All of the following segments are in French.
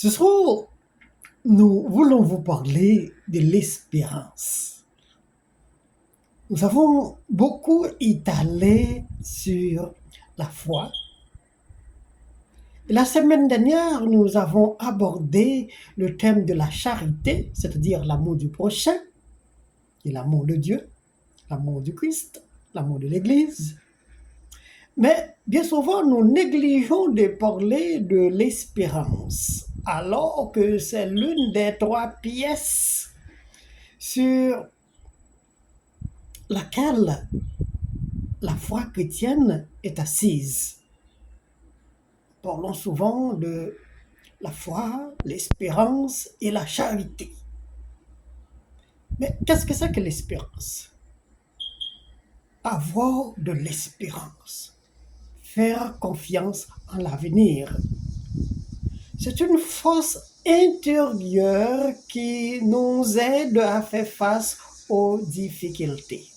Ce soir, nous voulons vous parler de l'espérance. Nous avons beaucoup étalé sur la foi. Et la semaine dernière, nous avons abordé le thème de la charité, c'est-à-dire l'amour du prochain et l'amour de Dieu, l'amour du Christ, l'amour de l'Église. Mais bien souvent, nous négligeons de parler de l'espérance, alors que c'est l'une des trois pièces sur laquelle la foi chrétienne est assise. Parlons souvent de la foi, l'espérance et la charité. Mais qu'est-ce que c'est que l'espérance? Avoir de l'espérance, faire confiance en l'avenir. C'est une force intérieure qui nous aide à faire face aux difficultés.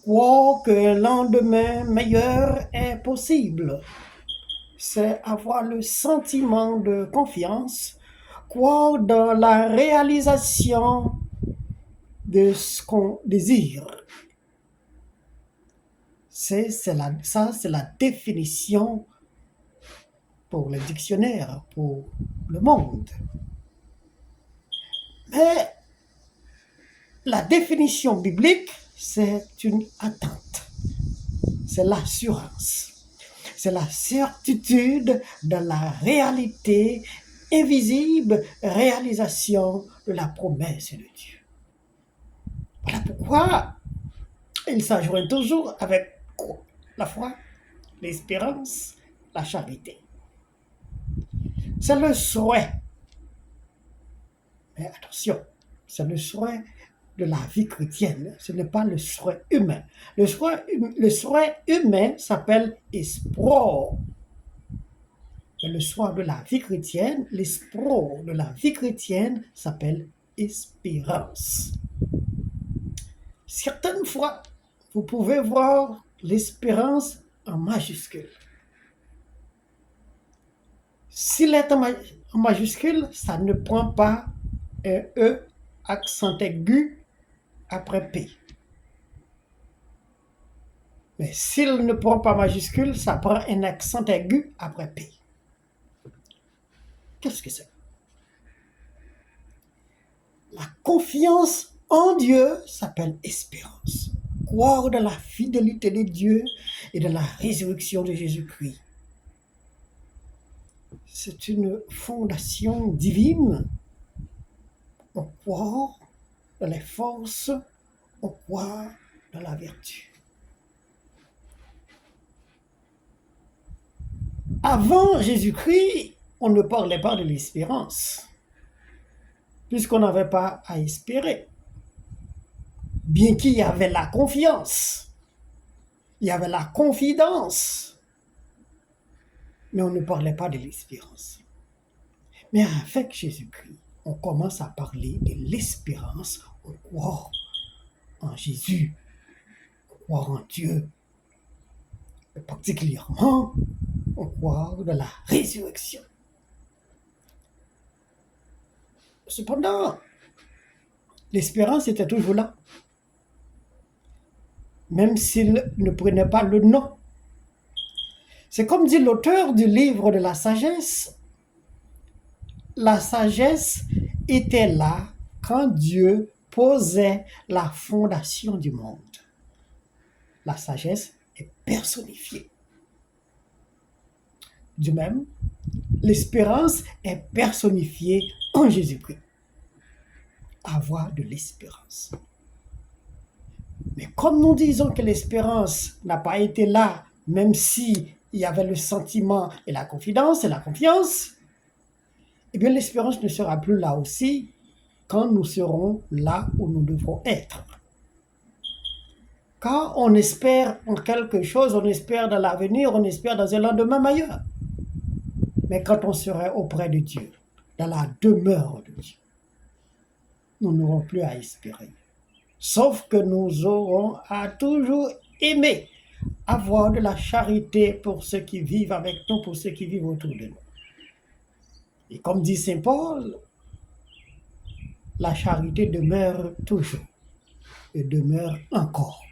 Croire qu'un lendemain meilleur est possible, c'est avoir le sentiment de confiance, croire dans la réalisation de ce qu'on désire. Ça, c'est la définition pour le dictionnaire, pour le monde. Mais la définition biblique, c'est une attente, c'est l'assurance, c'est la certitude de la réalité invisible, réalisation de la promesse de Dieu. Voilà pourquoi il s'ajoute toujours avec la foi, l'espérance, la charité. C'est le souhait, mais attention, c'est le souhait de la vie chrétienne, ce n'est pas le souhait humain. Le souhait humain s'appelle espoir. Mais le souhait de la vie chrétienne, l'espoir de la vie chrétienne s'appelle espérance. Certaines fois, vous pouvez voir l'espérance en majuscule. S'il est en majuscule, ça ne prend pas un E accent aigu après P. Mais s'il ne prend pas majuscule, ça prend un accent aigu après P. Qu'est-ce que c'est? La confiance en Dieu s'appelle espérance. Croire de la fidélité de Dieu et de la résurrection de Jésus-Christ. C'est une fondation divine. On croit dans les forces, on croit dans la vertu. Avant Jésus-Christ, on ne parlait pas de l'espérance, puisqu'on n'avait pas à espérer. Bien qu'il y avait la confiance, il y avait la confidence, mais on ne parlait pas de l'espérance. Mais avec Jésus-Christ, on commence à parler de l'espérance, on croit en Jésus, on croit en Dieu, et particulièrement, on croit de la résurrection. Cependant, l'espérance était toujours là, même s'il ne prenait pas le nom. C'est comme dit l'auteur du livre de la sagesse était là quand Dieu posait la fondation du monde. La sagesse est personnifiée. De même, l'espérance est personnifiée en Jésus-Christ. Avoir de l'espérance. Mais comme nous disons que l'espérance n'a pas été là, même si il y avait le sentiment et la confidence et la confiance, eh bien l'espérance ne sera plus là aussi quand nous serons là où nous devrons être. Quand on espère en quelque chose, on espère dans l'avenir, on espère dans un lendemain meilleur. Mais quand on serait auprès de Dieu, dans la demeure de Dieu, nous n'aurons plus à espérer. Sauf que nous aurons à toujours aimer, avoir de la charité pour ceux qui vivent avec nous, pour ceux qui vivent autour de nous. Et comme dit Saint Paul, la charité demeure toujours et demeure encore,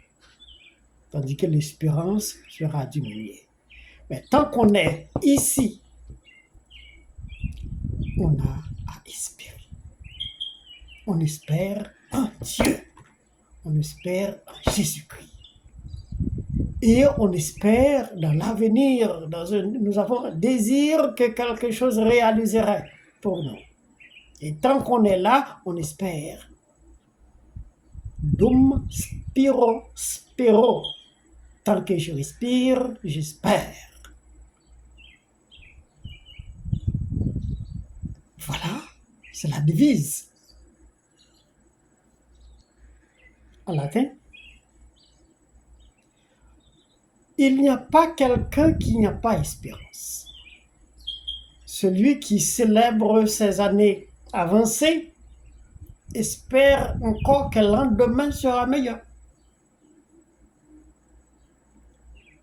tandis que l'espérance sera diminuée. Mais tant qu'on est ici, on a à espérer. On espère en Dieu, on espère en Jésus-Christ. Et on espère dans l'avenir, nous avons un désir que quelque chose réaliserait pour nous. Et tant qu'on est là, on espère. Dum spero. Tant que je respire, j'espère. Voilà, c'est la devise. En latin, il n'y a pas quelqu'un qui n'a pas espérance. Celui qui célèbre ses années avancées espère encore que le lendemain sera meilleur.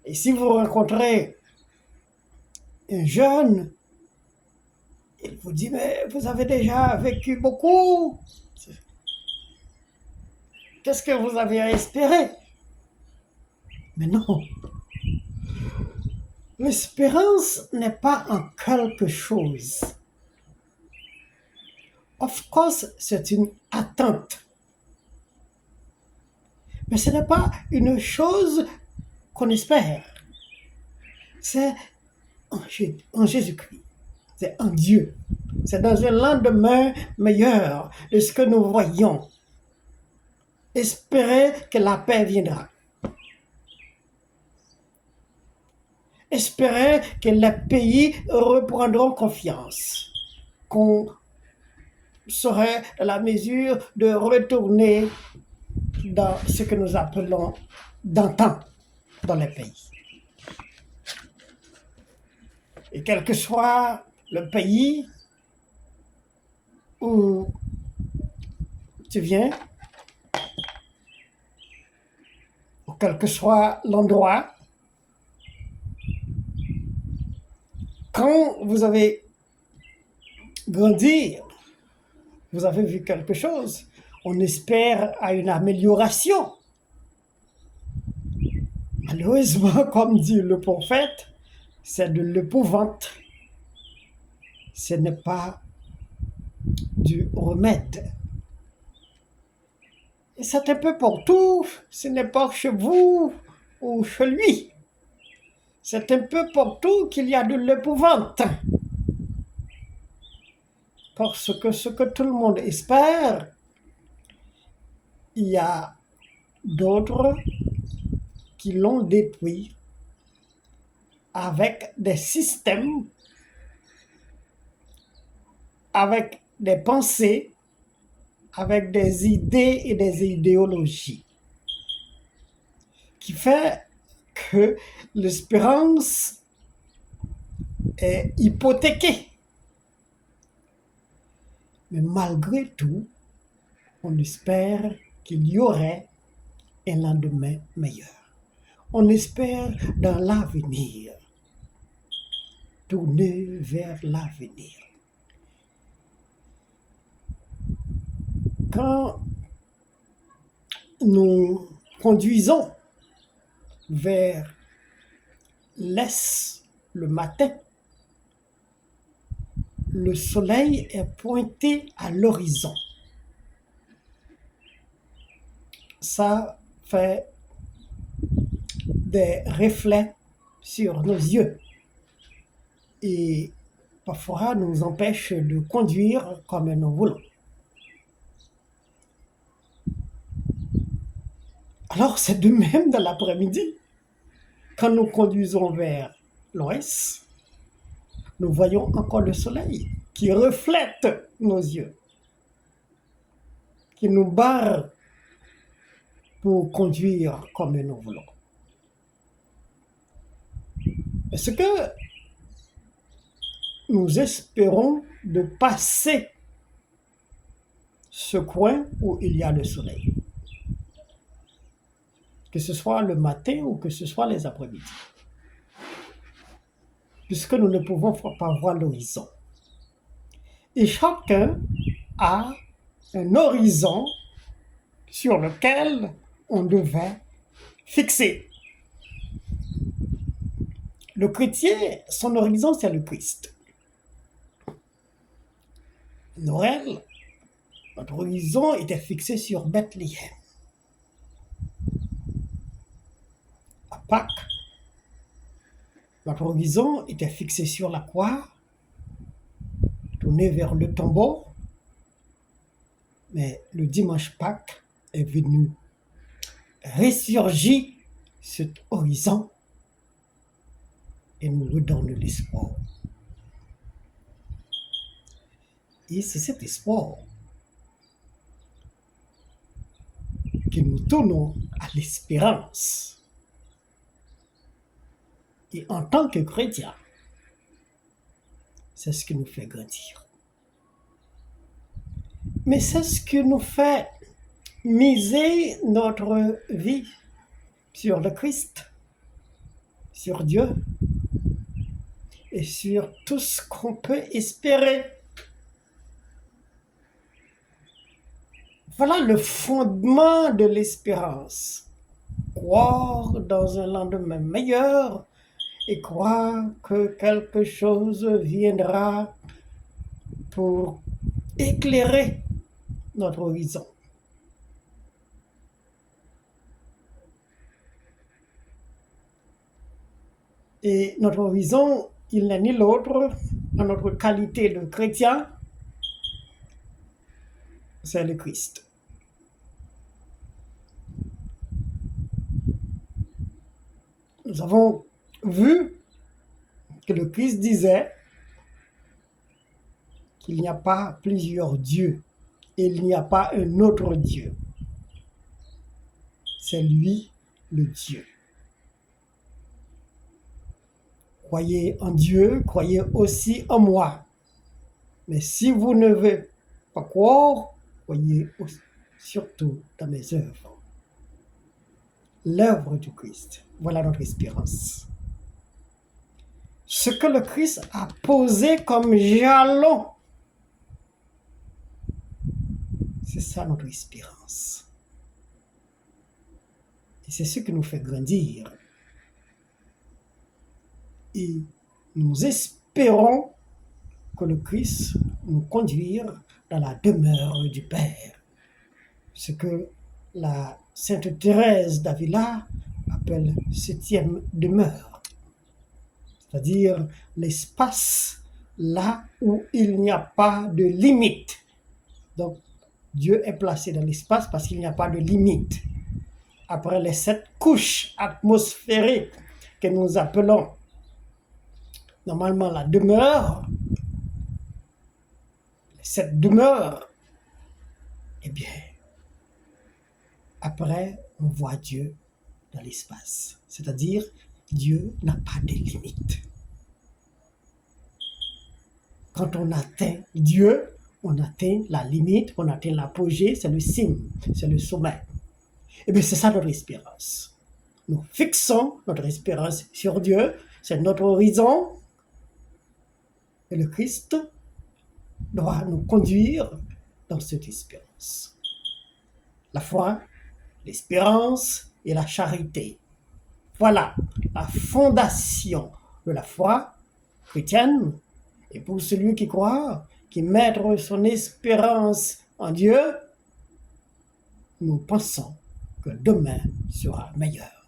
Et si vous rencontrez un jeune, il vous dit, mais vous avez déjà vécu beaucoup. Qu'est-ce que vous avez à espérer? Mais non. L'espérance n'est pas en quelque chose. Of course, c'est une attente. Mais ce n'est pas une chose qu'on espère. C'est en Jésus-Christ. C'est en Dieu. C'est dans un lendemain meilleur de ce que nous voyons. Espérer que la paix viendra. Espérer que les pays reprendront confiance. Qu'on serait à la mesure de retourner dans ce que nous appelons d'antan dans les pays. Et quel que soit le pays où tu viens, ou quel que soit l'endroit, quand vous avez grandi, vous avez vu quelque chose, on espère à une amélioration. Malheureusement, comme dit le prophète, c'est de l'épouvante. Ce n'est pas du remède. Et c'est un peu partout, ce n'est pas chez vous ou chez lui. C'est un peu partout qu'il y a de l'épouvante. Parce que ce que tout le monde espère, il y a d'autres qui l'ont détruit avec des systèmes, avec des pensées, avec des idées et des idéologies, qui fait que l'espérance est hypothéquée. Mais malgré tout, on espère qu'il y aurait un lendemain meilleur. On espère dans l'avenir, tourner vers l'avenir. Quand nous conduisons vers l'est le matin, le soleil est pointé à l'horizon. Ça fait des reflets sur nos yeux et parfois nous empêche de conduire comme nous voulons. Alors c'est de même dans l'après-midi. Quand nous conduisons vers l'ouest, nous voyons encore le soleil qui reflète nos yeux, qui nous barre pour conduire comme nous voulons. Est-ce que nous espérons de passer ce coin où il y a le soleil? Que ce soit le matin ou que ce soit les après-midi. Puisque nous ne pouvons pas voir l'horizon. Et chacun a un horizon sur lequel on devait fixer. Le chrétien, son horizon, c'est le Christ. Noël, notre horizon était fixé sur Bethléem. À Pâques, notre horizon était fixé sur la croix, tourné vers le tombeau. Mais le dimanche Pâques est venu ressurgir cet horizon et nous redonne l'espoir. Et c'est cet espoir que nous tournons à l'espérance. Et en tant que chrétiens, c'est ce qui nous fait grandir. Mais c'est ce qui nous fait miser notre vie sur le Christ, sur Dieu et sur tout ce qu'on peut espérer. Voilà le fondement de l'espérance. Croire dans un lendemain meilleur et croire que quelque chose viendra pour éclairer notre horizon. Et notre horizon, il n'est ni l'autre, en notre qualité de chrétien, c'est le Christ. Nous avons vu que le Christ disait qu'il n'y a pas plusieurs dieux et il n'y a pas un autre Dieu. C'est lui le Dieu. Croyez en Dieu, croyez aussi en moi. Mais si vous ne voulez pas croire, croyez surtout dans mes œuvres. L'œuvre du Christ, voilà notre espérance. Ce que le Christ a posé comme jalon, c'est ça notre espérance. Et c'est ce qui nous fait grandir. Et nous espérons que le Christ nous conduise dans la demeure du Père. Ce que la Sainte Thérèse d'Avila appelle septième demeure. C'est-à-dire l'espace là où il n'y a pas de limite. Donc, Dieu est placé dans l'espace parce qu'il n'y a pas de limite. Après les 7 couches atmosphériques que nous appelons normalement la demeure, cette demeure, eh bien, après, on voit Dieu dans l'espace. C'est-à-dire, Dieu n'a pas de limite. Quand on atteint Dieu, on atteint la limite, on atteint l'apogée, c'est le cime, c'est le sommet. Et bien, c'est ça notre espérance. Nous fixons notre espérance sur Dieu, c'est notre horizon. Et le Christ doit nous conduire dans cette espérance. La foi, l'espérance et la charité. Voilà la fondation de la foi chrétienne. Et pour celui qui croit, qui met son espérance en Dieu, nous pensons que demain sera meilleur.